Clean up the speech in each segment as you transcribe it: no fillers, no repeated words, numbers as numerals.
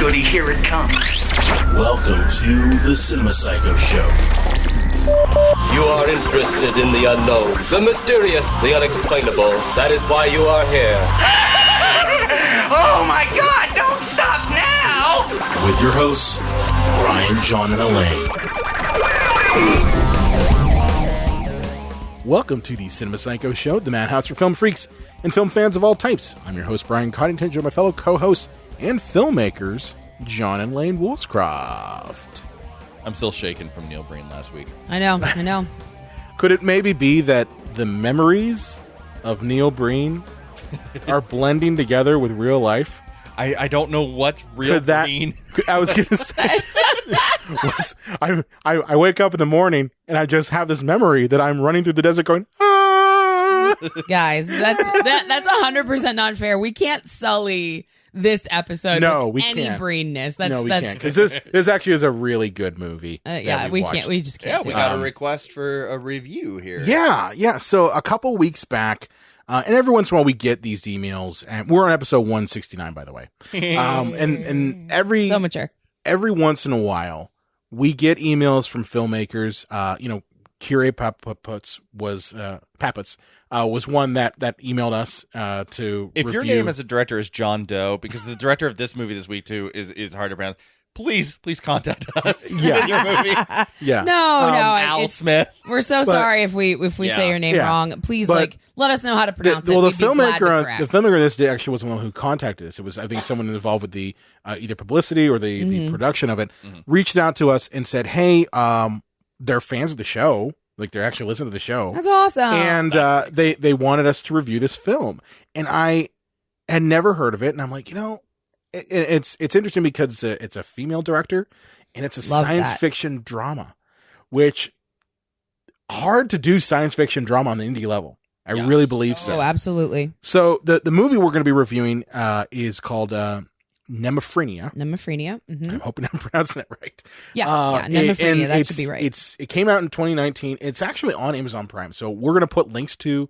goody, here it comes. Welcome to the Cinema Psycho Show. You are interested in the unknown, the mysterious, the unexplainable. That is why you are here. Oh my God, don't stop now! With your hosts, Brian, John, and Elaine. Welcome to the Cinema Psycho Show, the madhouse for film freaks and film fans of all types. I'm your host, Brian Coddington, joined by my fellow co-hosts and filmmakers, John and Lane Woolscroft. I'm still shaken from Neil Breen last week. I know. Could it maybe be that the memories of Neil Breen are blending together with real life? I don't know what's real Breen. I was going to say, I wake up in the morning and I just have this memory that I'm running through the desert going, ah! Guys, that's 100% not fair. We can't sully this episode with any Breenness. We can't. Because this actually is a really good movie. We can't. We just can't. We got a request for a review here. Yeah. So a couple weeks back, and every once in a while we get these emails, and we're on episode 169, by the way. And so mature. Every once in a while we get emails from filmmakers. Kyrie Paputz was one that emailed us to If review. your name as a director is John Doe, because the director of this movie this week too is hard to pronounce, please contact us. Yeah. Your movie. Yeah. No, Al Smith. We're so sorry if we say your name wrong. Please, let us know how to pronounce it. The We'd be glad to correct. the filmmaker of this day actually wasn't the one who contacted us. It was, I think, someone involved with the either publicity or the production of it, reached out to us and said, "Hey, they're fans of the show. Like, they're actually listening to the show. That's awesome." And they wanted us to review this film, and I had never heard of it. And I'm like, it's interesting because it's a female director, and it's a science fiction drama, which hard to do science fiction drama on the indie level. I really believe so. Oh, absolutely. So the movie we're going to be reviewing is called Mnemophrenia. Mnemophrenia. Mm-hmm. I'm hoping I'm pronouncing it right. Yeah, Mnemophrenia. That should be right. It came out in 2019. It's actually on Amazon Prime. So we're going to put links to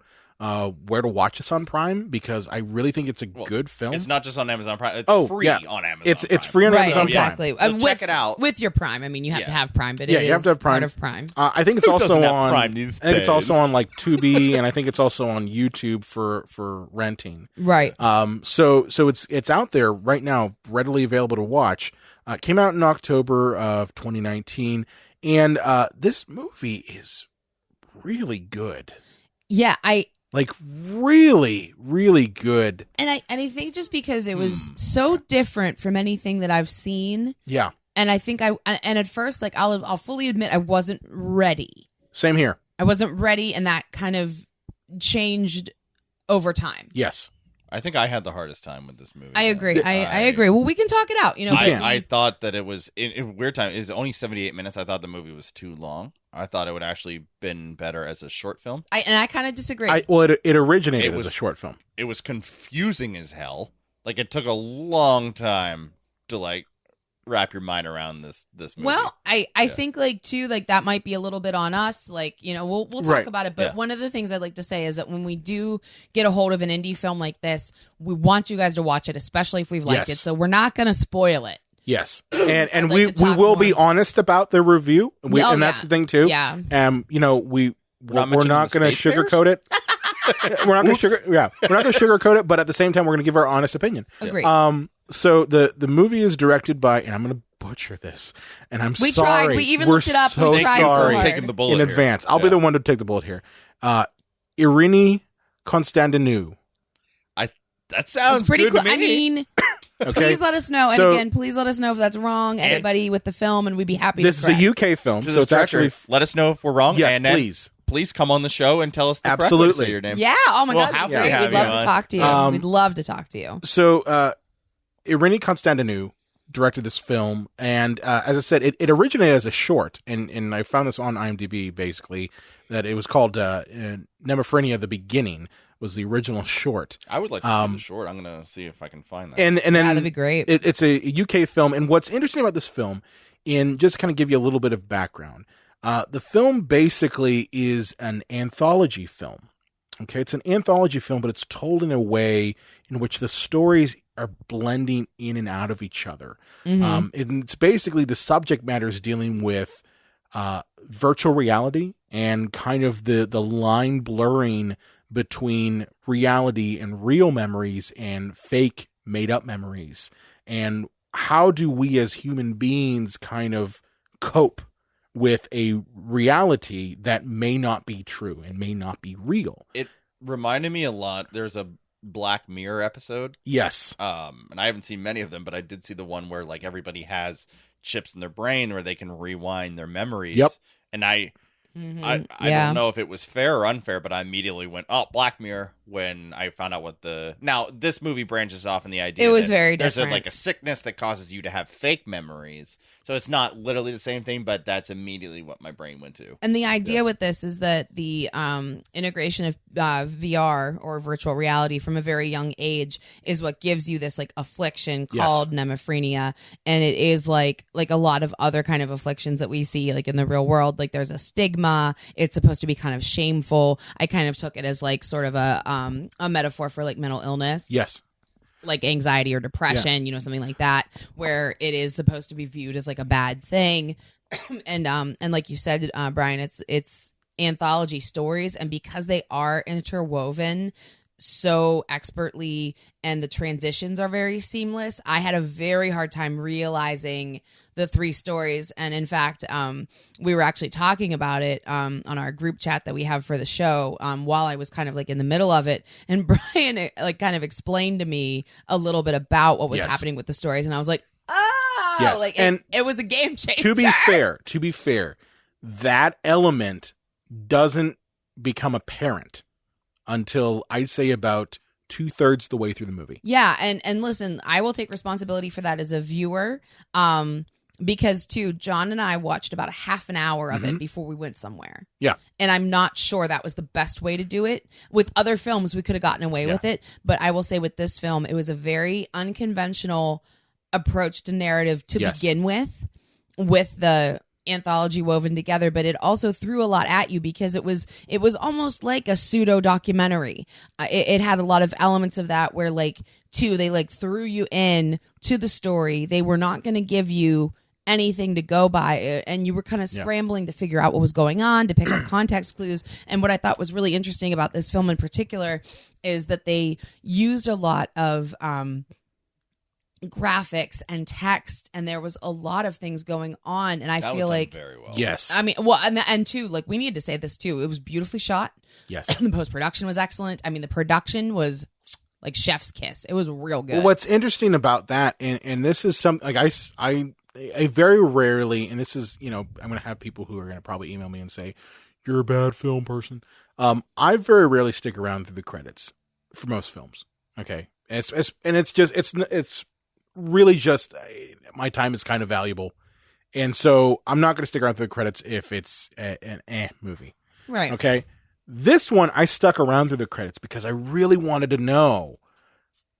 where to watch this on Prime, because I really think it's a good film. It's not just on Amazon Prime. It's free on Amazon Prime. It's free on Amazon exactly. Prime. So check it out. With your Prime. I mean, you have to have Prime, but it is you have to have Prime. part of Prime. I think it's also on Prime these I think it's days? also on like Tubi, and I think it's also on YouTube for renting. Right. So it's out there right now, readily available to watch. Came out in October of 2019, and this movie is really good. Yeah, Like, really, really good. And I think just because it was so different from anything that I've seen. Yeah. And I think and at first, like, I'll fully admit I wasn't ready. Same here. I wasn't ready, and that kind of changed over time. Yes. I think I had the hardest time with this movie. I agree. I agree. Well, we can talk it out. I thought that it was in weird time. It's only 78 minutes. I thought the movie was too long. I thought it would actually been better as a short film. I kind of disagree. It originated as a short film. It was confusing as hell. Like, it took a long time to wrap your mind around this movie. Well, I think too, that might be a little bit on us. We'll talk about it. But one of the things I'd like to say is that when we do get a hold of an indie film like this, we want you guys to watch it, especially if we've liked it. So we're not going to spoil it. Yes, and we will be honest about the review, and that's the thing too. Yeah, we're not going to sugarcoat it. We're not going to sugarcoat it, but at the same time, we're going to give our honest opinion. Agreed. So the movie is directed by, and I'm going to butcher this, and sorry. Tried. We even looked it up. We tried so hard. Taking the bullet in advance. I'll be the one to take the bullet here. Eirini Konstantinidou. That sounds pretty good cool. to me. I mean. Okay. Please let us know. And again, please let us know if that's wrong. Anybody with the film, and we'd be happy to correct. This is a UK film, so it's actually... Let us know if we're wrong. Yes, and please. Please come on the show and tell us the correct way to say your name. Yeah. Oh, my God. We'd love to talk to you. We'd love to talk to you. So, Eirini Konstantinidou directed this film, and as I said, it originated as a short, and I found this on IMDb, basically, that it was called Mnemophrenia, The Beginning, was the original short. I would like to see the short. I'm going to see if I can find that. And then that'd be great. It's a UK film, and what's interesting about this film, in just kind of give you a little bit of background, the film basically is an anthology film. Okay, it's an anthology film, but it's told in a way in which the stories are blending in and out of each other. And it's basically the subject matter is dealing with virtual reality and kind of the line blurring between reality and real memories and fake made up memories. And how do we as human beings kind of cope with a reality that may not be true and may not be real? It reminded me a lot. There's a Black Mirror episode. Yes. And I haven't seen many of them, but I did see the one where like everybody has chips in their brain where they can rewind their memories. Yep. And I don't know if it was fair or unfair, but I immediately went, oh, Black Mirror, when I found out what now this movie branches off in the idea it was that very there's different. a sickness that causes you to have fake memories. So it's not literally the same thing, but that's immediately what my brain went to. And the idea with this is that the integration of VR or virtual reality from a very young age is what gives you this like affliction called Mnemophrenia. And it is like a lot of other kind of afflictions that we see like in the real world. Like there's a stigma. It's supposed to be kind of shameful. I kind of took it as like sort of a metaphor for like mental illness. Yes. Like anxiety or depression, something like that, where it is supposed to be viewed as like a bad thing. and like you said, Brian, it's anthology stories, and because they are interwoven so expertly and the transitions are very seamless, I had a very hard time realizing the three stories. And in fact, we were actually talking about it on our group chat that we have for the show while I was kind of like in the middle of it. And Brian like kind of explained to me a little bit about what was happening with the stories. And I was like, oh, Yes. like And it was a game changer. To be fair, that element doesn't become apparent until I'd say about 2/3 the way through the movie. Yeah, and listen, I will take responsibility for that as a viewer, because too, John and I watched about a half an hour of it before we went somewhere. Yeah. And I'm not sure that was the best way to do it. With other films, we could have gotten away with it, but I will say with this film, it was a very unconventional approach to narrative to begin with the anthology woven together, but it also threw a lot at you because it was almost like a pseudo documentary. It had a lot of elements of that where they like threw you in to the story. They were not going to give you anything to go by, and you were kind of scrambling to figure out what was going on, to pick up context clues. And what I thought was really interesting about this film in particular is that they used a lot of graphics and text, and there was a lot of things going on, and I feel like very well. Yes. I mean, well, and too, like we need to say this too. It was beautifully shot. Yes. The post-production was excellent. I mean, the production was like chef's kiss. It was real good. Well, what's interesting about that, and this is something like I very rarely, and this is, I'm going to have people who are going to probably email me and say, you're a bad film person. I very rarely stick around through the credits for most films. Okay. And it's really just my time is kind of valuable. And so I'm not going to stick around through the credits if it's an movie. Right. Okay. This one, I stuck around through the credits because I really wanted to know,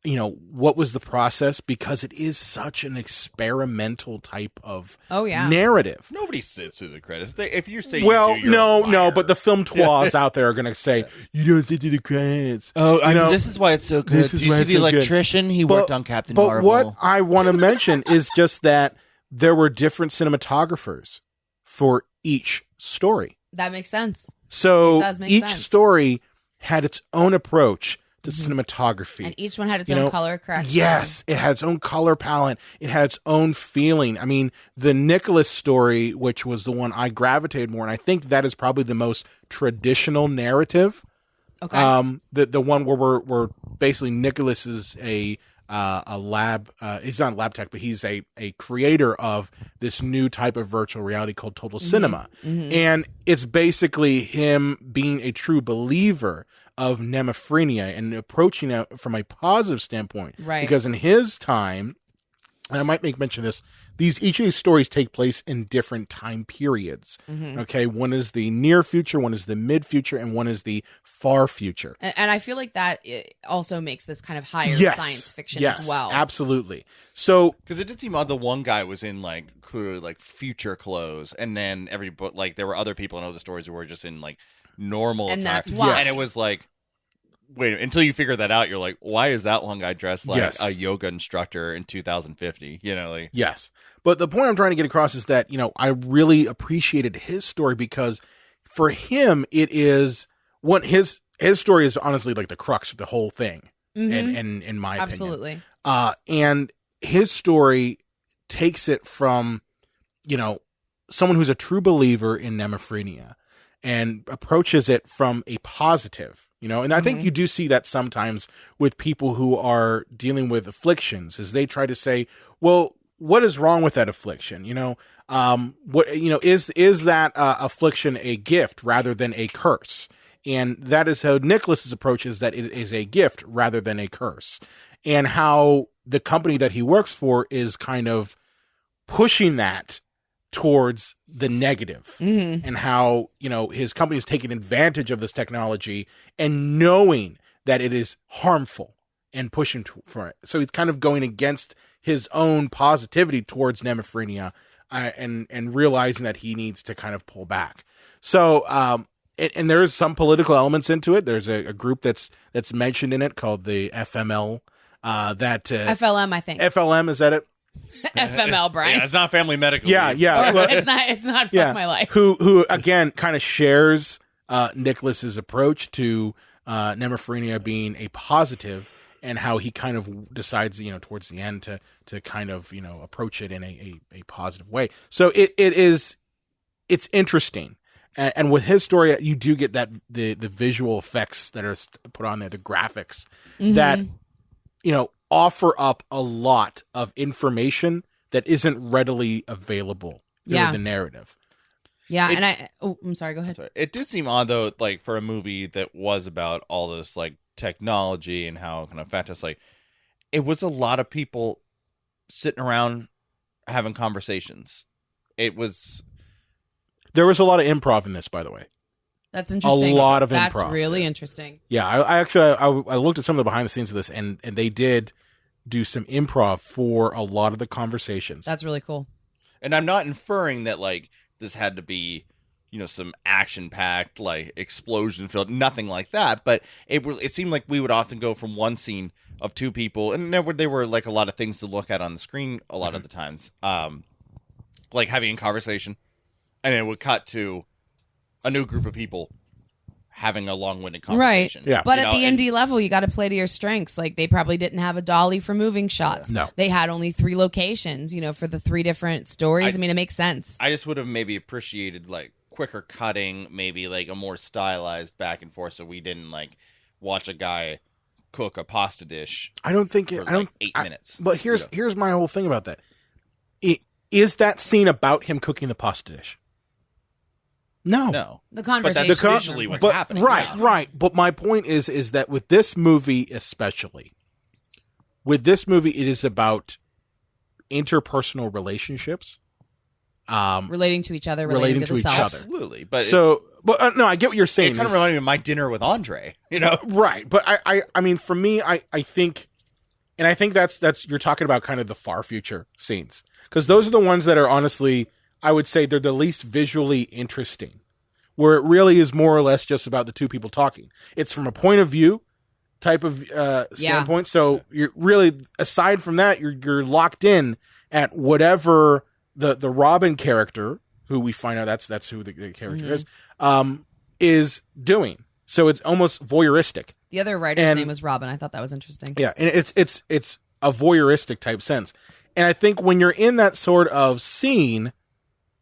what was the process, because it is such an experimental type of narrative. Nobody sits through the credits. If you say no, but the film twas out there are going to say, you don't sit through the credits. Oh, this is why it's so good. Do you see the electrician? He worked on Captain Marvel. But what I want to mention is just that there were different cinematographers for each story. That makes sense. So It does make each sense. story had its own approach to cinematography. And each one had its own color correction. Yes, it had its own color palette. It had its own feeling. I mean, the Nicholas story, which was the one I gravitated more, and I think that is probably the most traditional narrative. Okay. The one where we're basically Nicholas is a lab. He's not a lab tech, but he's a creator of this new type of virtual reality called Total Cinema, and it's basically him being a true believer of Mnemophrenia and approaching it from a positive standpoint. Right. Because in his time, and I might make mention of this, each of these stories take place in different time periods. Okay, one is the near future, one is the mid future, and one is the far future. And I feel like that it also makes this kind of higher science fiction as well. Absolutely. So, because it did seem odd, the one guy was in clearly future clothes, and then there were other people in other stories who were just in normal And attire. that's why. And it was like, wait, until you figure that out, you're like, why is that one guy dressed like Yes. a yoga instructor in 2050? Yes. But the point I'm trying to get across is that, I really appreciated his story because for him, it is his story is honestly like the crux of the whole thing. And in my opinion. Absolutely. And his story takes it from, someone who's a true believer in Mnemophrenia and approaches it from a positive, and I think you do see that sometimes with people who are dealing with afflictions as they try to say, well, what is wrong with that affliction? Is that affliction a gift rather than a curse? And that is how Nicholas's approach is, that it is a gift rather than a curse, and how the company that he works for is kind of pushing that towards the negative, and how, his company is taking advantage of this technology and knowing that it is harmful and pushing for it. So he's kind of going against his own positivity towards Mnemophrenia, and realizing that he needs to kind of pull back. So, and there's some political elements into it. There's a group that's mentioned in it called the FML. FLM, I think. FLM, is that it? FML, Brian. Yeah, it's not family medical. Yeah, leave. yeah. Well, It's not fuck my life. Who again kind of shares Nicholas's approach to Mnemophrenia being a positive, and how he kind of decides, towards the end to kind of, approach it in a positive way. So it's interesting. And with his story, you do get that the visual effects that are put on there, the graphics that, offer up a lot of information that isn't readily available through the narrative. Yeah, I'm sorry, go ahead. Sorry. It did seem odd, though, like, for a movie that was about all this, like, technology and how it can affect us, like, it was a lot of people sitting around having conversations. There was a lot of improv in this, by the way. That's interesting. A lot of improv. That's really interesting. Yeah, I actually looked at some of the behind the scenes of this, and they did do some improv for a lot of the conversations. That's really cool. And I'm not inferring that, like, this had to be, some action-packed, like, explosion-filled, nothing like that. But it seemed like we would often go from one scene of two people, and there were like, a lot of things to look at on the screen a lot of the times. Like, having a conversation, and it would cut to a new group of people having a long-winded conversation. Right. Yeah. But at the indie level, you got to play to your strengths. Like, they probably didn't have a dolly for moving shots. No. They had only 3 locations, for the 3 different stories. I mean, it makes sense. I just would have maybe appreciated, like, quicker cutting, maybe, like, a more stylized back and forth, so we didn't, like, watch a guy cook a pasta dish. I don't think it. For, I don't. like, 8 minutes. But here's my whole thing about that. Is that scene about him cooking the pasta dish? No. The conversation. But that's visually what's happening. Right. But my point is that with this movie especially, it is about interpersonal relationships. Relating to each other, relating to the each self. other. Absolutely. But no, I get what you're saying. It kind of reminded me of My Dinner with Andre, Right. But I mean, for me, I think, and I think that's you're talking about kind of the far future scenes, because those are the ones that are honestly, I would say, they're the least visually interesting, where it really is more or less just about the two people talking. It's from a point of view type of standpoint. So you're really, aside from that, you're locked in at whatever the Robin character, who we find out that's who the character is doing. So it's almost voyeuristic. The other writer's name was Robin. I thought that was interesting. Yeah, and it's a voyeuristic type sense. And I think when you're in that sort of scene,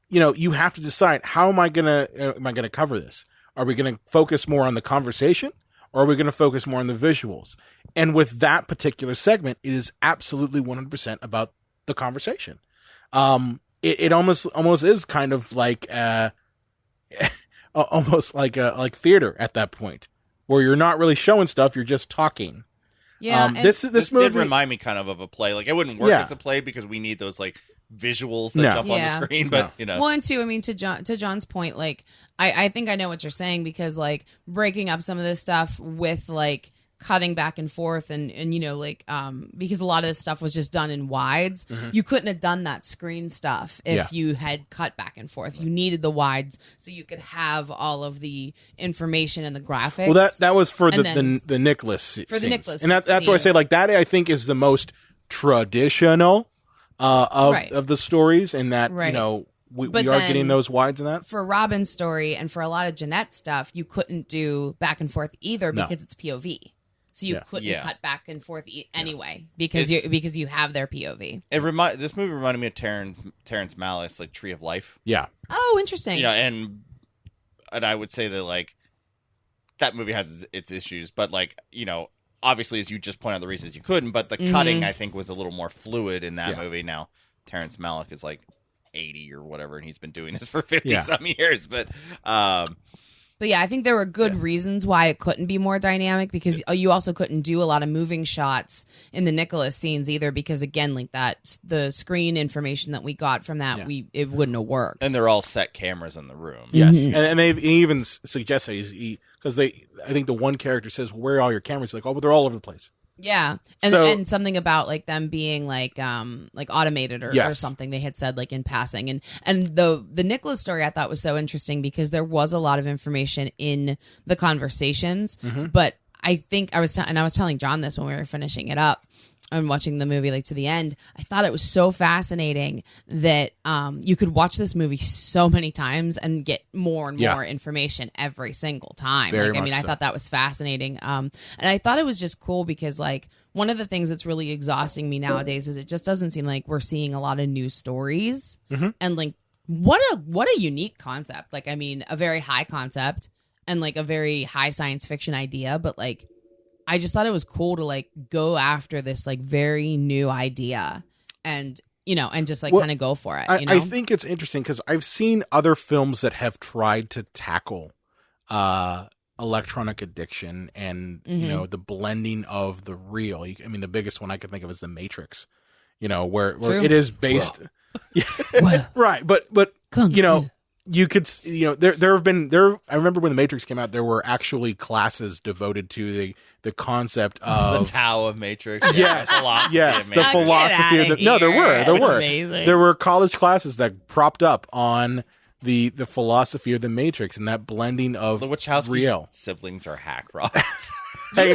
you have to decide, how am I gonna cover this? Are we gonna focus more on the conversation, or are we gonna focus more on the visuals? And with that particular segment, it is absolutely 100% about the conversation. It almost is kind of like almost like theater at that point, where you're not really showing stuff, you're just talking. Yeah, this movie did remind me kind of a play. Like, it wouldn't work as a play because we need those, like, visuals that jump on the screen. But Well, and two, I mean, to John's point, like, I think I know what you're saying, because, like, breaking up some of this stuff with, like, cutting back and forth and because a lot of this stuff was just done in wides, you couldn't have done that screen stuff if you had cut back and forth. You needed the wides so you could have all of the information and the graphics. Well, that was for the Nicholas scenes. For the Nicholas and that's why I say, like, that I think is the most traditional of the stories, and that we are getting those wides in that. For Robin's story and for a lot of Jeanette's stuff, you couldn't do back and forth either because it's POV. So you couldn't cut back and forth anyway because you have their POV. This movie reminded me of Terrence Malick's like Tree of Life. Yeah. Oh, interesting. And I would say that like that movie has its issues, but like obviously, as you just pointed out, the reasons you couldn't, but the cutting I think was a little more fluid in that movie. Now Terrence Malick is like 80 or whatever, and he's been doing this for 50 some years, but yeah, I think there were good reasons why it couldn't be more dynamic, because you also couldn't do a lot of moving shots in the Nicholas scenes either, because again, like that, the screen information that we got from that, it wouldn't have worked. And they're all set cameras in the room. Yes, and they even suggest that because I think the one character says, "Where are all your cameras?" Like, oh, but they're all over the place. Yeah, and something about like them being like automated or something they had said like in passing, and the Nicholas story I thought was so interesting because there was a lot of information in the conversations, but I think I was telling John this when we were finishing it up and watching the movie like to the end. I thought it was so fascinating that you could watch this movie so many times and get more and more information every single time. I thought that was fascinating. And I thought it was just cool because like one of the things that's really exhausting me nowadays is it just doesn't seem like we're seeing a lot of new stories. And like what a unique concept. Like, I mean, a very high concept and like a very high science fiction idea, but like I just thought it was cool to like go after this like very new idea and just like kind of go for it. I think it's interesting because I've seen other films that have tried to tackle electronic addiction and the blending of the real. I mean, the biggest one I could think of is The Matrix. Where it is based. Right, but you could, there have been I remember when The Matrix came out, there were actually classes devoted to the concept of the Tao of Matrix. Yes, the philosophy of the. No, there were college classes that propped up on the philosophy of the Matrix and that blending of the Wachowski real siblings are hack robots. Hey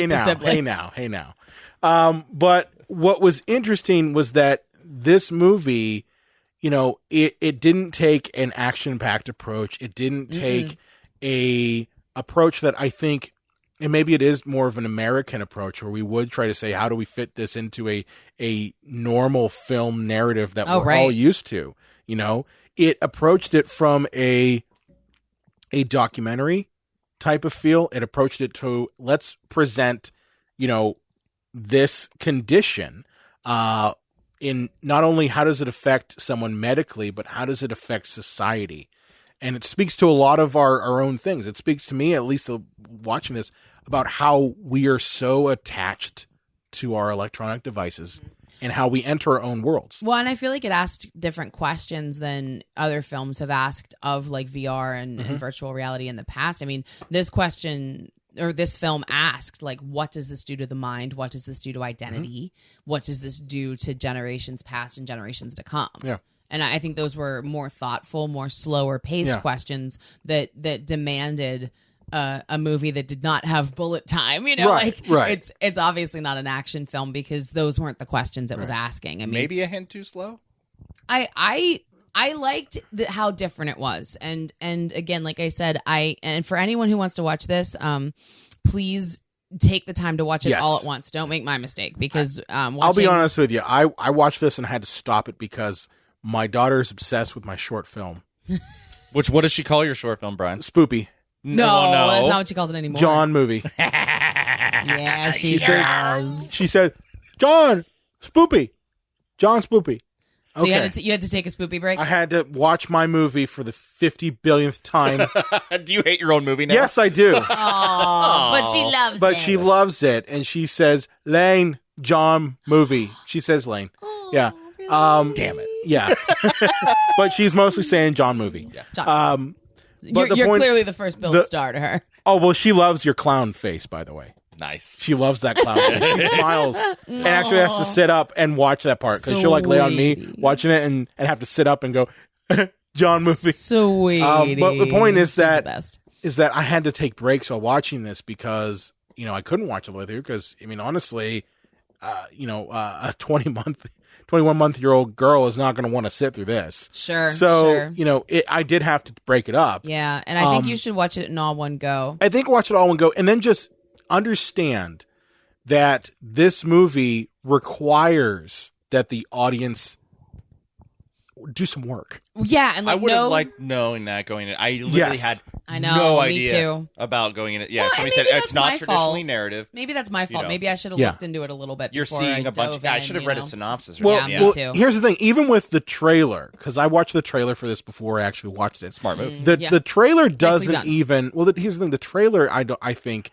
now. But what was interesting was that this movie, it didn't take an action-packed approach. It didn't take a approach that I think, and maybe it is more of an American approach, where we would try to say, how do we fit this into a normal film narrative that we're all used to? It approached it from a documentary type of feel. It approached it to, let's present, this condition in not only how does it affect someone medically, but how does it affect society? And it speaks to a lot of our own things. It speaks to me, at least watching this, about how we are so attached to our electronic devices and how we enter our own worlds. Well, and I feel like it asked different questions than other films have asked of like VR and virtual reality in the past. I mean, this film asked, like, what does this do to the mind? What does this do to identity? What does this do to generations past and generations to come? Yeah. And I think those were more thoughtful, more slower paced questions that demanded a movie that did not have bullet time. It's obviously not an action film because those weren't the questions it was asking. I mean, maybe a hint too slow. I liked how different it was, and again, like I said, and for anyone who wants to watch this, please take the time to watch it all at once. Don't make my mistake because I'll be honest with you. I watched this and I had to stop it because my daughter is obsessed with my short film. What does she call your short film, Brian? Spoopy. No, that's not what she calls it anymore. John movie. Yeah, she does. She said, John Spoopy. John Spoopy. So okay. you had to take a spoopy break? I had to watch my movie for the 50 billionth time. Do you hate your own movie now? Yes, I do. But she loves it. But she loves it. And she says, Lane, John movie. She says Lane. Oh, yeah. Really? Damn it. Yeah. But she's mostly saying John movie. Yeah. John. You're clearly the first build star to her. Oh, well, she loves your clown face, by the way. Nice. She loves that clown. She smiles and actually has to sit up and watch that part because she'll like lay on me watching it and have to sit up and go, John movie. Sweet. But the point is She's that the best. I had to take breaks while watching this because, I couldn't watch it all the way through because, honestly, a 21-month-old girl is not going to want to sit through this. Sure. So, I did have to break it up. Yeah. And I think you should watch it in all one go. I think watch it all in one go and then just understand that this movie requires that the audience do some work. Yeah, and I would have liked knowing that going in. I literally had no idea about going in it. Yeah, Well, somebody and said maybe it's that's not my traditionally fault. narrative. Maybe that's my fault. Maybe I should have looked into it a little bit. You're before seeing I a bunch dove of. I in, should have read a synopsis. Or Well, something. me too. Here's the thing. Even with the trailer, because I watched the trailer for this before I actually watched it. Smart move. The trailer doesn't done. even. Well, here's the thing. The trailer, I think,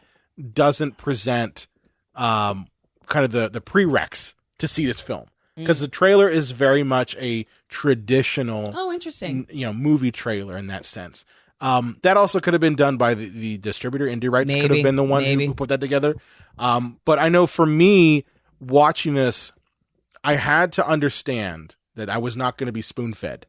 doesn't present kind of the prereqs to see this film. Because the trailer is very much a traditional, interesting, movie trailer in that sense. That also could have been done by the distributor. Indie Rights could have been the one who put that together. But I know for me, watching this, I had to understand that I was not going to be spoon-fed.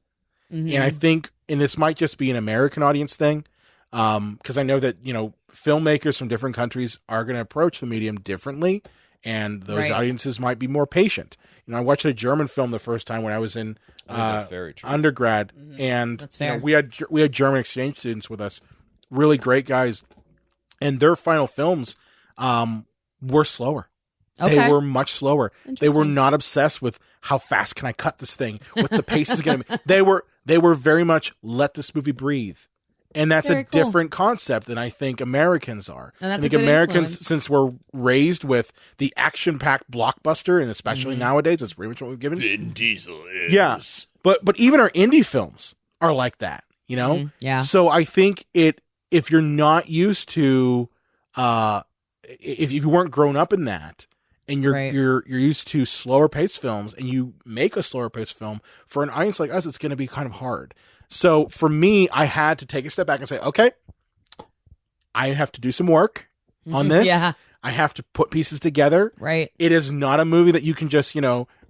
And I think, and this might just be an American audience thing, because I know that, filmmakers from different countries are going to approach the medium differently, and those audiences might be more patient. I watched a German film the first time when I was in that's very true. undergrad, and That's fair. we had German exchange students with us, really great guys, and their final films were slower. Okay. They were much slower. They were Interesting. not obsessed with how fast can I cut this thing, what the pace is going to be. They were very much let this movie breathe. And that's Very a cool. different concept than I think Americans are. And that's I a think good Americans, influence. since we're raised with the action-packed blockbuster, and especially nowadays, that's pretty much what we've given. Vin Diesel is. Yeah, but even our indie films are like that, Yeah. So I think if you're not used to, if you weren't grown up in that, and you're used to slower paced films, and you make a slower paced film for an audience like us, it's going to be kind of hard. So for me, I had to take a step back and say, okay, I have to do some work on this. Yeah. I have to put pieces together. Right. It is not a movie that you can just,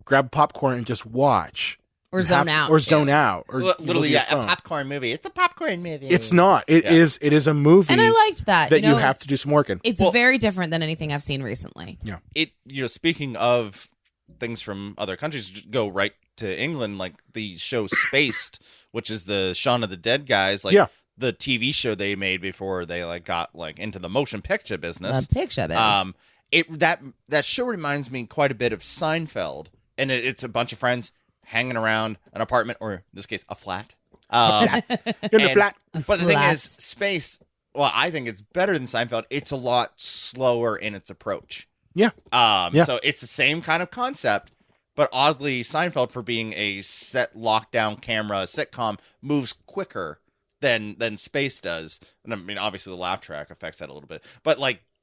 grab popcorn and just watch. Or zone out. Or zone out. Or Literally, look at your a phone. popcorn movie. It's a popcorn movie. It's not. It is a movie. And I liked that. That you have it's- to do some work in. It's very different than anything I've seen recently. Yeah. Speaking of things from other countries, go right to England, like the show Spaced, which is the Shaun of the Dead guys, like the TV show they made before they got into the motion picture business. The picture business. That show reminds me quite a bit of Seinfeld, and it's a bunch of friends hanging around an apartment, or in this case, a flat. In the flat. But the thing is, Spaced, well, I think it's better than Seinfeld. It's a lot slower in its approach. Yeah. So it's the same kind of concept, but oddly, Seinfeld, for being a set lockdown camera sitcom, moves quicker than Space does. And I mean, obviously, the laugh track affects that a little bit. But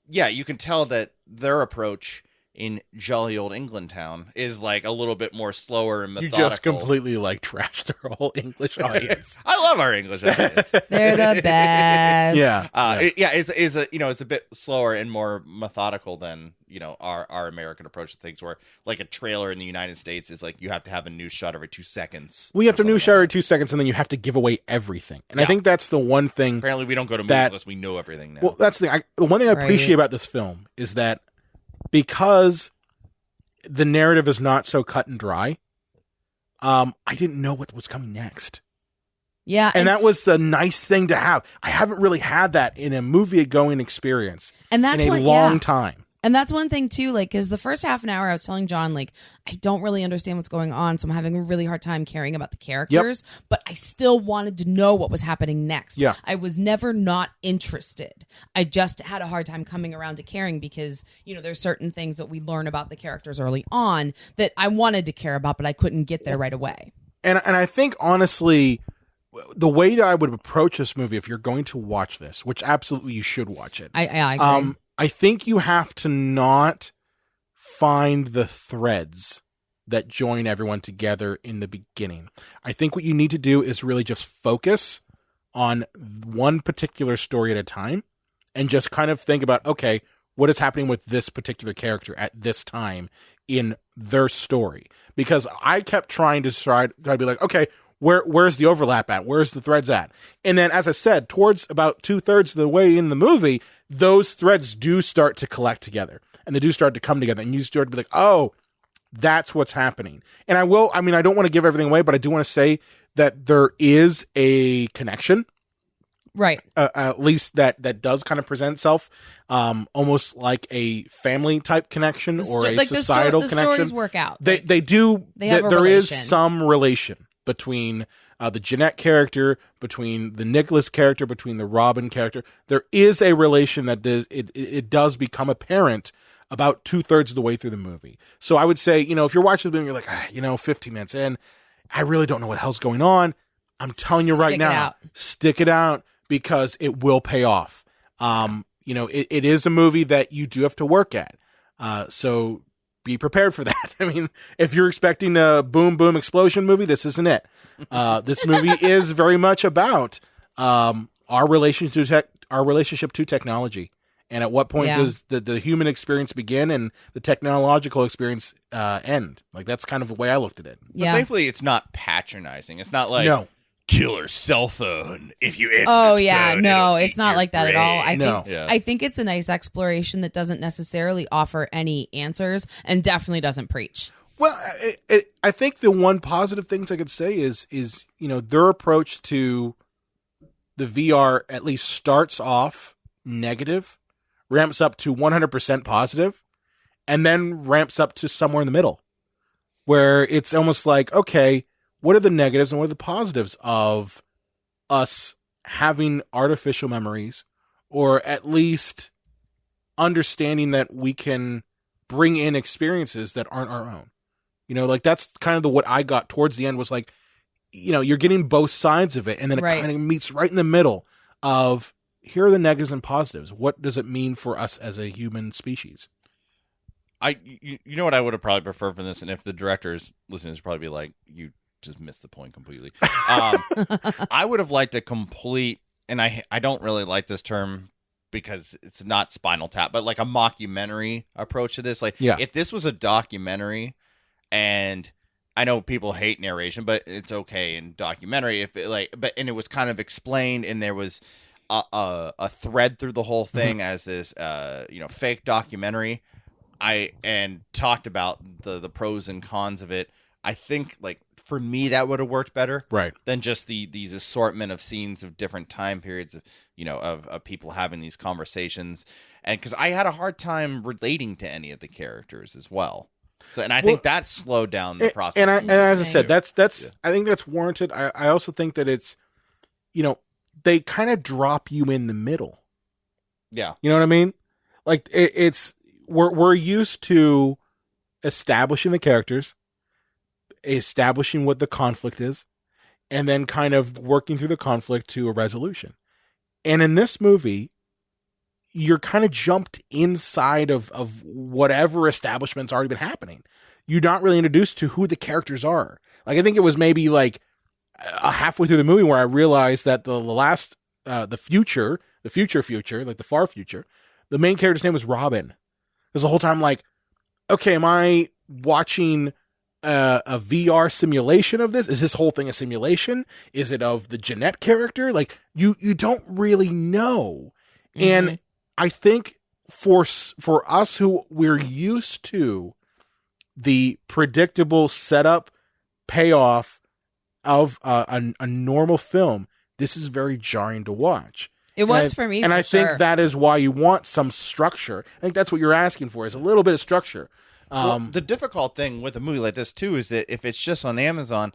you can tell that their approach in jolly old England town is a little bit more slower and methodical. You just completely trashed our whole English audience. I love our English audience. They're the best. It's a bit slower and more methodical than our American approach to things, where a trailer in the United States is you have to have a news shot every 2 seconds. We have to news shot every 2 seconds, and then you have to give away everything. And I think that's the one thing. Apparently, we don't go to movies unless we know everything now. Well, that's the thing. The one thing I appreciate about this film is that because the narrative is not so cut and dry, I didn't know what was coming next. Yeah. And that was the nice thing to have. I haven't really had that in a movie-going experience And that's in a long time. And that's one thing too, because the first half an hour I was telling John, I don't really understand what's going on, so I'm having a really hard time caring about the characters, but I still wanted to know what was happening next. Yeah. I was never not interested. I just had a hard time coming around to caring because, there's certain things that we learn about the characters early on that I wanted to care about, but I couldn't get there right away. And I think, honestly, the way that I would approach this movie, if you're going to watch this, which absolutely you should watch it. I agree. I think you have to not find the threads that join everyone together in the beginning. I think what you need to do is really just focus on one particular story at a time and just kind of think about, okay, what is happening with this particular character at this time in their story. Because I kept trying to be like, okay, where's the overlap at? Where's the threads at? And then, as I said, towards about 2/3 of the way in the movie, those threads do start to collect together, and they do start to come together, and you start to be like, oh, that's what's happening. And I don't want to give everything away, but I do want to say that there is a connection. Right. At least that does kind of present itself, almost like a family type connection or a societal connection. The stories work out. They do. They have a there relation. Is some relation between the Jeanette character, between the Nicholas character, between the Robin character. There is a relation that it does become apparent about 2/3 of the way through the movie. So I would say, if you're watching the movie, you're like, 15 minutes in, I really don't know what the hell's going on. I'm telling you right now, stick it out, because it will pay off. It is a movie that you do have to work at. So be prepared for that. I mean, if you're expecting a boom, boom, explosion movie, this isn't it. This movie is very much about our relationship to technology. And at what point does the human experience begin and the technological experience end? Like, that's kind of the way I looked at it. Yeah. But thankfully, it's not patronizing. It's not like... No. Killer cell phone. If you answer no, it's not like that brain. At all. I think it's a nice exploration that doesn't necessarily offer any answers and definitely doesn't preach. Well, I think the one positive things I could say is their approach to the VR at least starts off negative, ramps up to 100% positive, and then ramps up to somewhere in the middle, where it's almost like, okay, what are the negatives and what are the positives of us having artificial memories, or at least understanding that we can bring in experiences that aren't our own? That's kind of what I got towards the end was like, you're getting both sides of it. And then it kind of meets right in the middle of, here are the negatives and positives. What does it mean for us as a human species? You know what I would have probably preferred from this, and if the director's listening, would probably be like, you just missed the point completely. I would have liked a complete, and I don't really like this term because it's not Spinal Tap, but like a mockumentary approach to this. Like, if this was a documentary, and I know people hate narration, but it's okay in documentary. If it and it was kind of explained, and there was a thread through the whole thing as this fake documentary. And talked about the pros and cons of it. I think, like, for me, that would have worked better, right, than just these assortment of scenes of different time periods of people having these conversations. And because I had a hard time relating to any of the characters as well. So, and I think that slowed down the process. And as I said, that's I think that's warranted. I also think that it's, they kind of drop you in the middle. Yeah, you know what I mean? Like we're used to establishing the characters, establishing what the conflict is, and then kind of working through the conflict to a resolution. And in this movie, you're kind of jumped inside of whatever establishment's already been happening. You're not really introduced to who the characters are. Like, I think it was maybe like halfway through the movie where I realized that the future, like the far future, the main character's name was Robin. Because the whole time, like, okay, am I watching a VR simulation of this? Is this whole thing a simulation? Is it of the Jeanette character? Like, you don't really know. Mm-hmm. And I think for us who we're used to the predictable setup payoff of a normal film, this is very jarring to watch. It was for me, and I think that is why you want some structure. I think that's what you're asking for, is a little bit of structure. The difficult thing with a movie like this, too, is that if it's just on Amazon,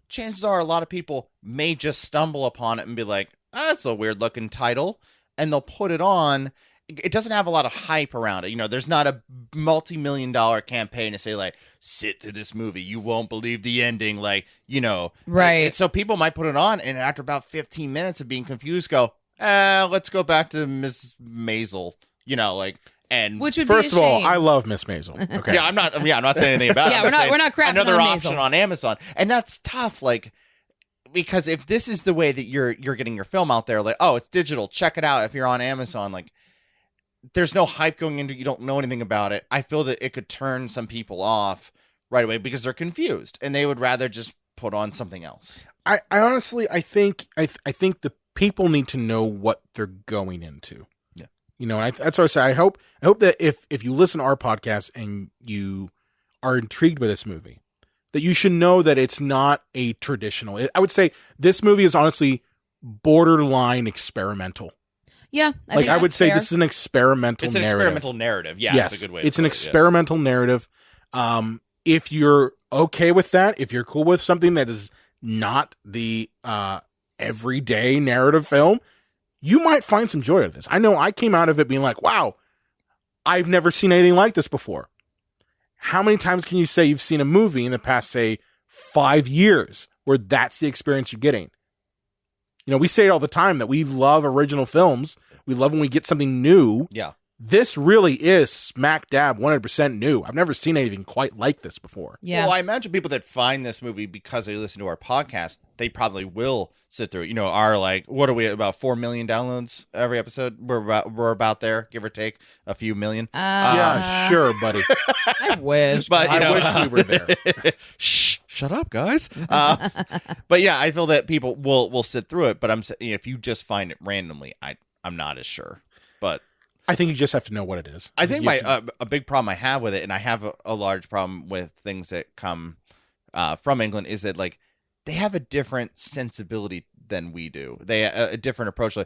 chances are a lot of people may just stumble upon it and be like, that's a weird-looking title, and they'll put it on. It doesn't have a lot of hype around it. There's not a multi-million-dollar campaign to say, like, sit through this movie. You won't believe the ending. Like, Right. So people might put it on, and after about 15 minutes of being confused, go, let's go back to Miss Maisel, and which would first be a of all, shame. I love Miss Maisel. Okay. I'm not saying anything about it. Yeah, we're not crapping another on option Maisel. on Amazon, and that's tough. Like, because if this is the way that you're getting your film out there, like, oh, it's digital, check it out. If you're on Amazon, like, there's no hype going into it. You don't know anything about it. I feel that it could turn some people off right away because they're confused and they would rather just put on something else. I honestly, I think the people need to know what they're going into. Yeah. That's what I say. I hope that if you listen to our podcast and you are intrigued by this movie, that you should know that it's not a traditional. I would say this movie is honestly borderline experimental. Yeah, I would say this is an experimental narrative. It's an experimental narrative. Yeah, yes, that's a good way it's an experimental narrative. If you're okay with that, if you're cool with something that is not the everyday narrative film, you might find some joy out of this. I know I came out of it being like, wow, I've never seen anything like this before. How many times can you say you've seen a movie in the past, say, 5 years where that's the experience you're getting? We say it all the time that we love original films. We love when we get something new. Yeah. This really is smack dab 100% new. I've never seen anything quite like this before. Yeah. Well, I imagine people that find this movie because they listen to our podcast, they probably will sit through it. Our what are we, about 4 million downloads every episode? We're about there, give or take a few million. Yeah, sure, buddy. I wish. But I wish we were there. Shh, shut up, guys. But yeah, I feel that people will sit through it. But I'm saying if you just find it randomly, I'm not as sure. But I think you just have to know what it is. I think a big problem I have with it, and I have a large problem with things that come from England, is that they have a different sensibility than we do. They a different approach.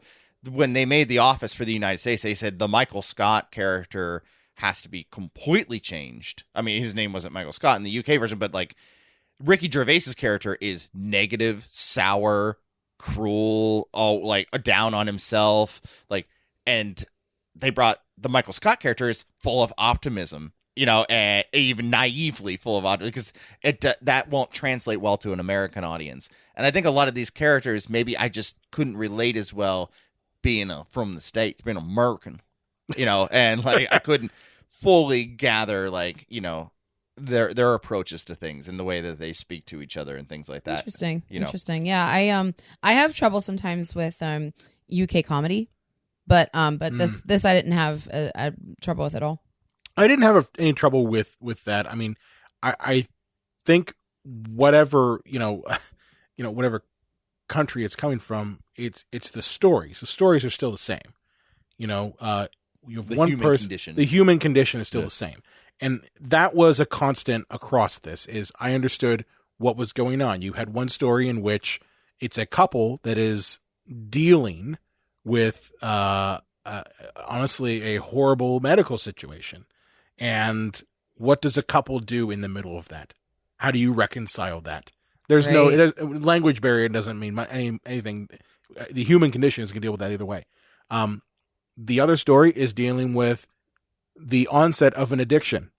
When they made The Office for the United States, they said the Michael Scott character has to be completely changed. I mean, his name wasn't Michael Scott in the UK version, but Ricky Gervais's character is negative, sour, cruel, down on himself, and they brought the Michael Scott character is full of optimism, and even naively full of optimism, because that won't translate well to an American audience. And I think a lot of these characters, maybe I just couldn't relate as well being from the States, being American, and I couldn't fully gather their approaches to things and the way that they speak to each other and things like that. Interesting. Yeah, I have trouble sometimes with UK comedy. But this I didn't have trouble with at all. I didn't have any trouble with that. I mean, I think whatever whatever country it's coming from, it's the stories. The stories are still the same. You have one person. The human condition is still the same, and that was a constant across this. Is I understood what was going on. You had one story in which it's a couple that is dealing with honestly a horrible medical situation, and what does a couple do in the middle of that? How do you reconcile that? There's language barrier doesn't mean anything. The human condition is going to deal with that either way. The other story is dealing with the onset of an addiction.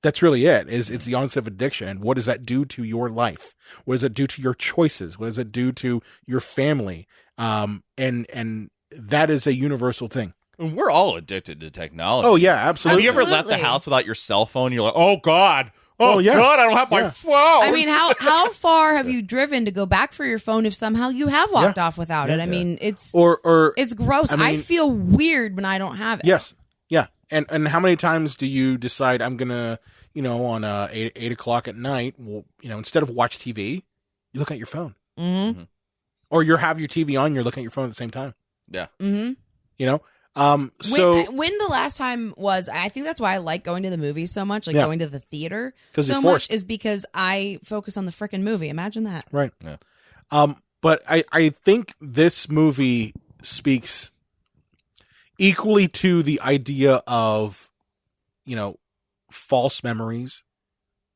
That's really it. It's the onset of addiction, and what does that do to your life? What does it do to your choices? What does it do to your family? And that is a universal thing. We're all addicted to technology. Oh yeah, absolutely. Have you ever left the house without your cell phone? You're like, oh God, God, I don't have my phone. I mean, how far have you driven to go back for your phone if somehow you have walked off without it? I mean, it's it's gross. I feel weird when I don't have it. Yes, yeah. And how many times do you decide I'm gonna, on 8 o'clock at night, instead of watch TV, you look at your phone. Mm-hmm. Or you have your TV on, you're looking at your phone at the same time. Yeah. Mm-hmm. So when the last time was, I think that's why I like going to the movies so much, going to the theater so much, is because I focus on the frickin' movie. Imagine that. Right. Yeah. But I think this movie speaks equally to the idea of, false memories,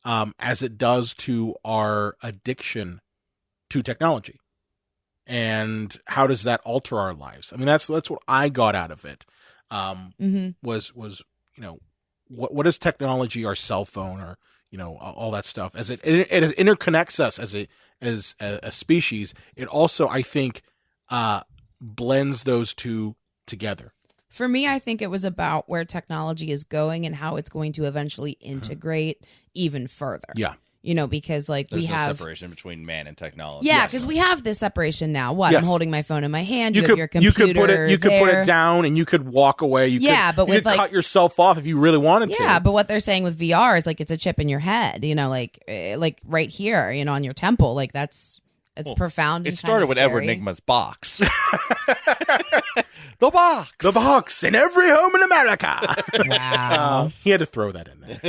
as it does to our addiction to technology. And how does that alter our lives? I mean, that's what I got out of it. Was what is technology, our cell phone, or all that stuff, as it interconnects us as a species. It also, I think, blends those two together. For me, I think it was about where technology is going and how it's going to eventually integrate even further. Yeah. because like There's we no have separation between man and technology. Yeah, because we have this separation now. What? Yes. I'm holding my phone in my hand. You have could your computer you could put there. it down and you could walk away. You but you with could cut yourself off if you really wanted to. Yeah, but what they're saying with VR is like it's a chip in your head. Like right here, on your temple. Like it's profound. It started with Edward Nygma's box. The box in every home in America. Wow. He had to throw that in there.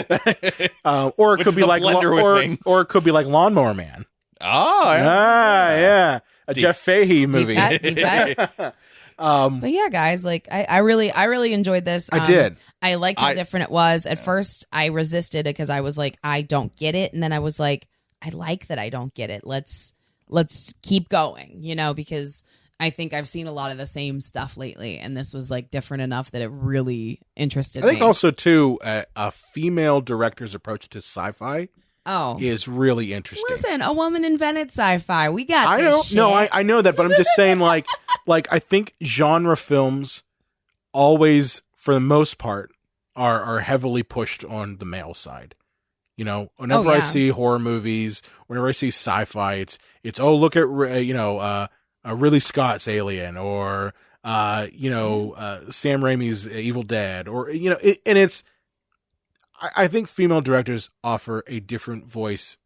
Or it Which could is be a like blender with things. or it could be like Lawnmower Man. Oh, yeah. Yeah. A Jeff Fahey movie. Deep cut. But yeah, guys, like I really enjoyed this. I did. I liked how different it was. At first, I resisted it because I was like, I don't get it, and then I was like, I like that I don't get it. Let's keep going, because I think I've seen a lot of the same stuff lately, and this was like different enough that it really interested me. I think also too a female director's approach to sci-fi is really interesting. Listen, a woman invented sci-fi. We got I this don't shit. no, I know that, but I'm just saying like I think genre films always, for the most part, are heavily pushed on the male side. Whenever I see horror movies, whenever I see sci-fi, it's look at Ridley Scott's Alien, or Sam Raimi's Evil Dead, or I think female directors offer a different voice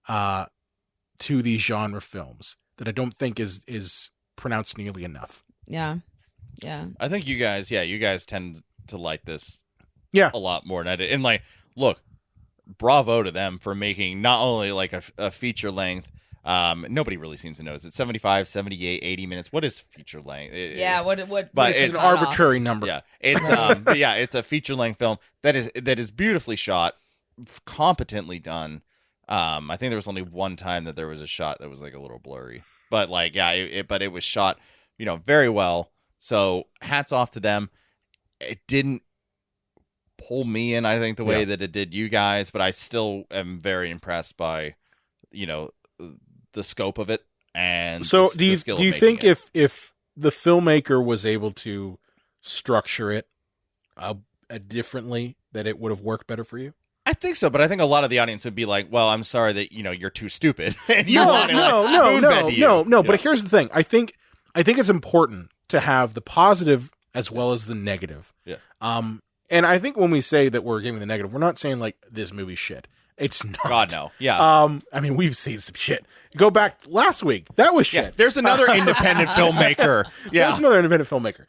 to these genre films that I don't think is pronounced nearly enough. Yeah. I think you guys tend to like this a lot more than I did. And like, look, bravo to them for making not only like a feature length. Nobody really seems to know. Is it 75, 78, 80 minutes? What is feature length? But it's an arbitrary number. Yeah. It's it's a feature length film that is beautifully shot, competently done. I think there was only one time that there was a shot that was like a little blurry. But like it was shot, very well. So hats off to them. It didn't pull me in, I think, the way that it did you guys, but I still am very impressed by, the scope of it. And so the do you skill of think making it. if the filmmaker was able to structure it differently, that it would have worked better for you? I think so, but I think a lot of the audience would be like, "Well, I'm sorry that you're too stupid." And you No. But here's the thing: I think it's important to have the positive as well as the negative. Yeah. And I think when we say that we're giving the negative, we're not saying like this movie's shit. It's not. God, no. Yeah. I mean, we've seen some shit. Go back last week. That was shit. Yeah. There's another independent filmmaker. Yeah. There's another independent filmmaker.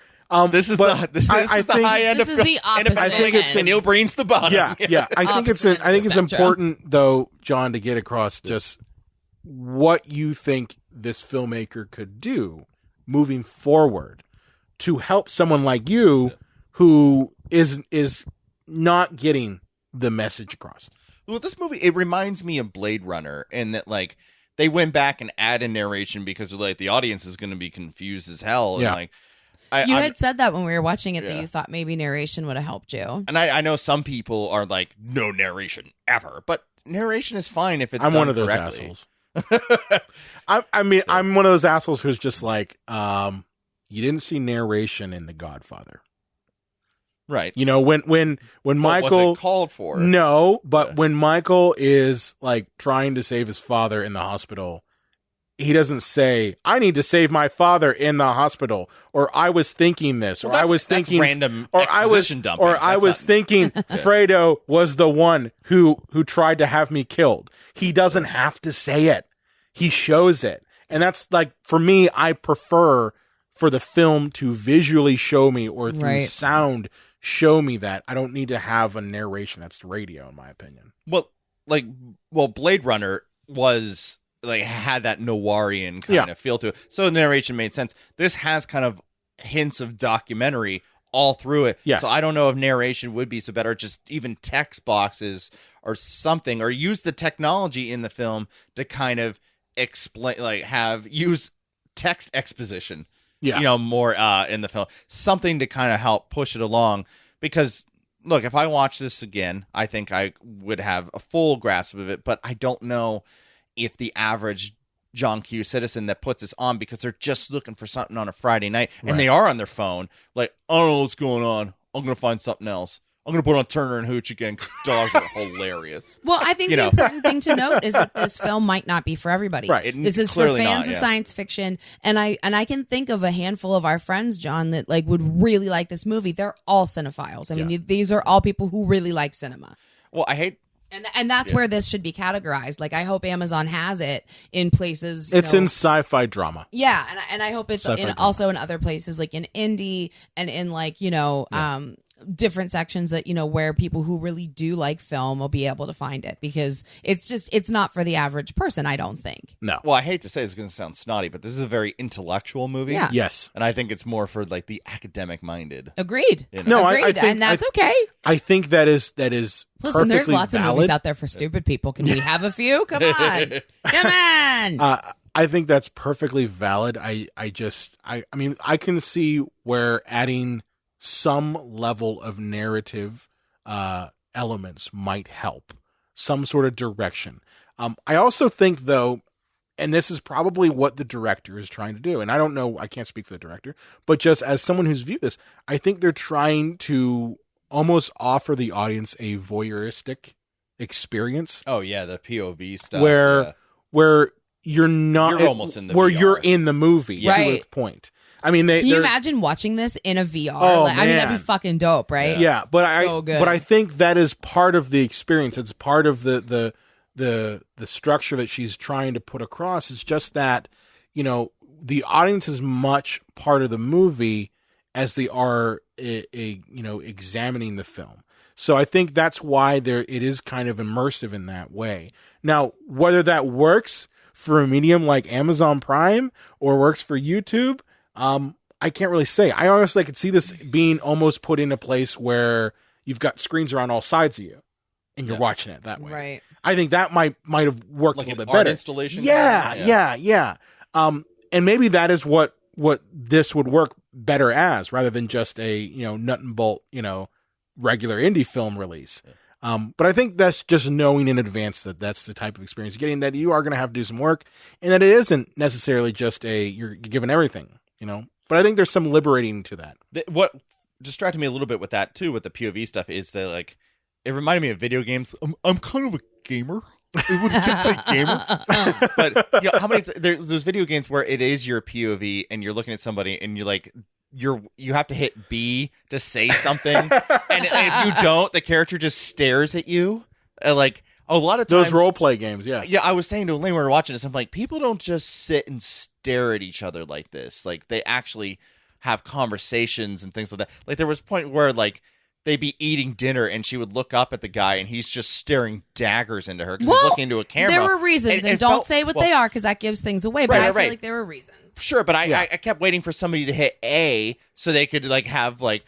This is the high end of this is the opposite I think it's end. Neil Breen's the bottom. Yeah. I think it's important though, John, to get across just what you think this filmmaker could do moving forward to help someone like you who is not getting the message across. Well, this movie, it reminds me of Blade Runner in that, like, they went back and added narration because, like, the audience is going to be confused as hell. Yeah. And, like, you had said that when we were watching it, that you thought maybe narration would have helped you. And I know some people are like, no narration ever, but narration is fine if it's I'm done one of those correctly. assholes. I'm one of those assholes who's just like, you didn't see narration in The Godfather. Right. When Michael was it called for? No, but when Michael is like trying to save his father in the hospital, he doesn't say, I need to save my father in the hospital, or I was thinking this, or I was thinking random or exposition dumping. Or I was thinking Fredo was the one who tried to have me killed. He doesn't have to say it. He shows it. And that's like, for me, I prefer for the film to visually show me, or through sound show me that. I don't need to have a narration. That's radio, in my opinion. Well, Blade Runner was like had that noirian kind of feel to it, so the narration made sense. This has kind of hints of documentary all through it. Yes. So I don't know if narration would be so better, just even text boxes or something, or use the technology in the film to kind of explain, like use text exposition. More in the film, something to kind of help push it along. Because look, if I watch this again, I think I would have a full grasp of it, but I don't know if the average John Q citizen that puts this on because they're just looking for something on a Friday night and they are on their phone, like, I don't know what's going on, I'm gonna find something else, I'm going to put on Turner and Hooch again because dogs are hilarious. Well, I think the important thing to note is that this film might not be for everybody. Right. This is for fans of science fiction, and I can think of a handful of our friends, John, that like would really like this movie. They're all cinephiles. I mean, these are all people who really like cinema. Well, I hate. And that's where this should be categorized. Like, I hope Amazon has it in places. It's in sci-fi drama. Yeah, and I hope it's also in other places, like in indie and in like different sections that where people who really do like film will be able to find it, because it's not for the average person, I don't think. No. Well, I hate to say it's going to sound snotty, but this is a very intellectual movie. Yeah. Yes. And I think it's more for like the academic minded. Agreed. No, Agreed. I think, and that's okay. I think that is Listen, there's lots valid. of movies out there for stupid people. Can we have a few? Come on. Come on. I think that's perfectly valid. I mean, I can see where adding some level of narrative elements might help, some sort of direction. I also think, though, and this is probably what the director is trying to do, and I don't know, I can't speak for the director, but just as someone who's viewed this, I think they're trying to almost offer the audience a voyeuristic experience. Oh yeah, the POV stuff. Where you're not almost in the where VR. You're in the movie to a point. I mean, can you imagine watching this in a VR? Oh, I mean, that'd be fucking dope, right? Yeah, but good. I think that is part of the experience. It's part of the structure that she's trying to put across. Is just that the audience is much part of the movie as they are examining the film. So I think that's why it is kind of immersive in that way. Now, whether that works for a medium like Amazon Prime or works for YouTube, I can't really say. I honestly could see this being almost put in a place where you've got screens around all sides of you and you're watching it that way. Right. I think that might have worked Like a little an bit better. Installation. Yeah. And maybe that is what this would work better as, rather than just a nut and bolt regular indie film release. But I think that's just knowing in advance that that's the type of experience you're getting, that you are going to have to do some work, and that it isn't necessarily just you're given everything, But I think there's some liberating to that. What distracted me a little bit with that too, with the POV stuff, is that like it reminded me of video games. I'm kind of a gamer. It would play gamer, but how many there's those video games where it is your POV and you're looking at somebody and you have to hit B to say something, and if you don't, the character just stares at you. Like a lot of times, those role play games, yeah. I was saying to Elaine when we were watching this, I'm like, people don't just sit and stare at each other like this. Like they actually have conversations and things like that. Like there was a point where like they'd be eating dinner and she would look up at the guy and he's just staring daggers into her because he's looking into a camera. There were reasons, and don't say what they are because that gives things away. But I feel like there were reasons. Sure, but I kept waiting for somebody to hit A so they could like have like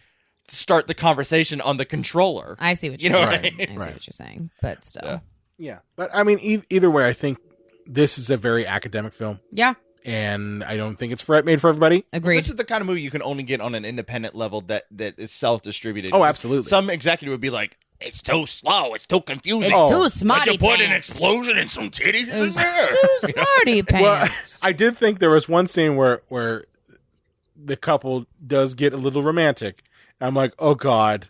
start the conversation on the controller. I see what you're saying. Right? I see what you're saying, but still. Yeah. But I mean, either way, I think this is a very academic film. Yeah. And I don't think it's made for everybody. Agreed. This is the kind of movie you can only get on an independent level that is self-distributed. Oh, absolutely. Some executive would be like, it's too slow, it's too confusing. It's too smarty Could you put an pants. explosion and some titties in It's there? too smarty pants. Well, I did think there was one scene where the couple does get a little romantic. I'm like, oh God.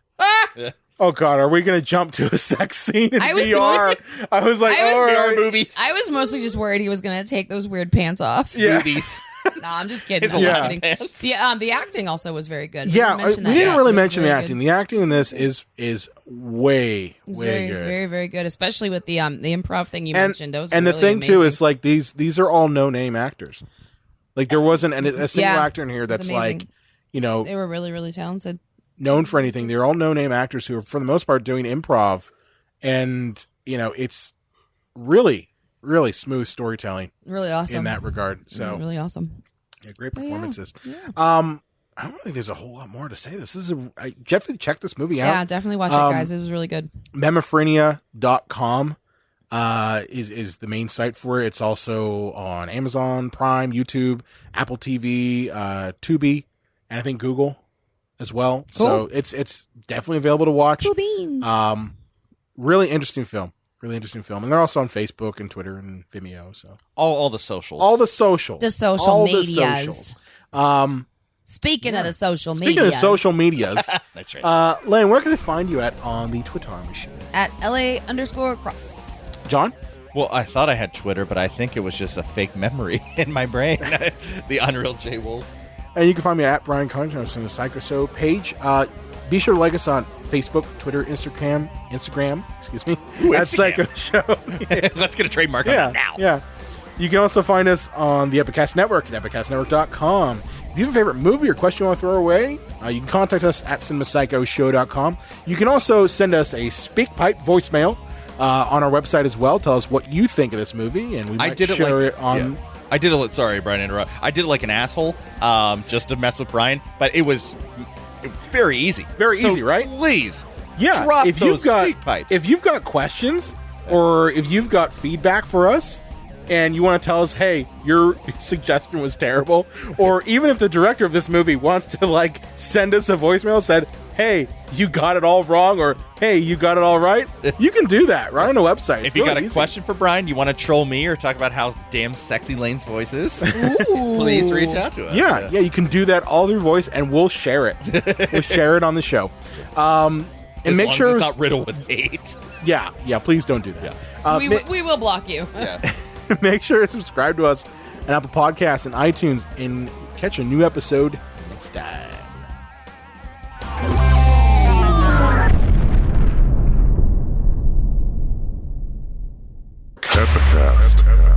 Oh God, are we going to jump to a sex scene in VR? I was like, VR movies. I was mostly just worried he was going to take those weird pants off. Yeah. Movies. No, I'm just kidding. His I'm just lap kidding. pants. The acting also was very good. Yeah, we didn't really mention the acting. Good. The acting in this is way very, good. very, very good, especially with the improv thing you mentioned. That was and really the thing amazing. too is like these are all no-name actors. Like there wasn't a single actor in here that's like, they were really, really talented. Known for anything. They're all no-name actors who are, for the most part, doing improv, and it's really, really smooth storytelling. Really awesome in that regard. So really awesome. Yeah, great performances. Yeah. I don't think there's a whole lot more to say. This is definitely check this movie out. Yeah, definitely watch it, guys. It was really good. Mnemophrenia.com is the main site for it. It's also on Amazon Prime, YouTube, Apple TV, Tubi, and I think Google as well. Cool. So it's definitely available to watch. Cool beans. Really interesting film. And they're also on Facebook and Twitter and Vimeo. So All the socials. The social medias. Speaking of the social media. Speaking of social medias, That's right. Lane, where can they find you at on the Twitter machine? At LA_Croft. John? Well, I thought I had Twitter, but I think it was just a fake memory in my brain. The Unreal J Wolves. And you can find me at Brian Constantine on the Psycho Show page. Be sure to like us on Facebook, Twitter, Instagram, excuse me, Ooh, at Instagram. Psycho Show. Let's get a trademark on it now. Yeah. You can also find us on the Epicast Network at epicastnetwork.com. If you have a favorite movie or question you want to throw away, you can contact us at cinemapsychoshow.com. You can also send us a SpeakPipe voicemail on our website as well. Tell us what you think of this movie, and we might share it on... Yeah. I did it. Sorry, Brian, interrupt. I did it like an asshole, just to mess with Brian. But it was very easy. Very easy, right? Please, yeah. drop if those you've got, speak pipes. If you've got questions or if you've got feedback for us, and you want to tell us, hey, your suggestion was terrible, or even if the director of this movie wants to send us a voicemail, said, hey, you got it all wrong, or hey, you got it all right, you can do that right on the website. If you got a question for Brian, you want to troll me or talk about how damn sexy Lane's voice is, please reach out to us. Yeah, you can do that all through voice, and we'll share it. We'll share it on the show. And as make long sure as it's not riddled with hate. Yeah, please don't do that. Yeah. We will block you. Yeah. Make sure to subscribe to us on Apple Podcasts and iTunes, and catch a new episode next time. Epicast.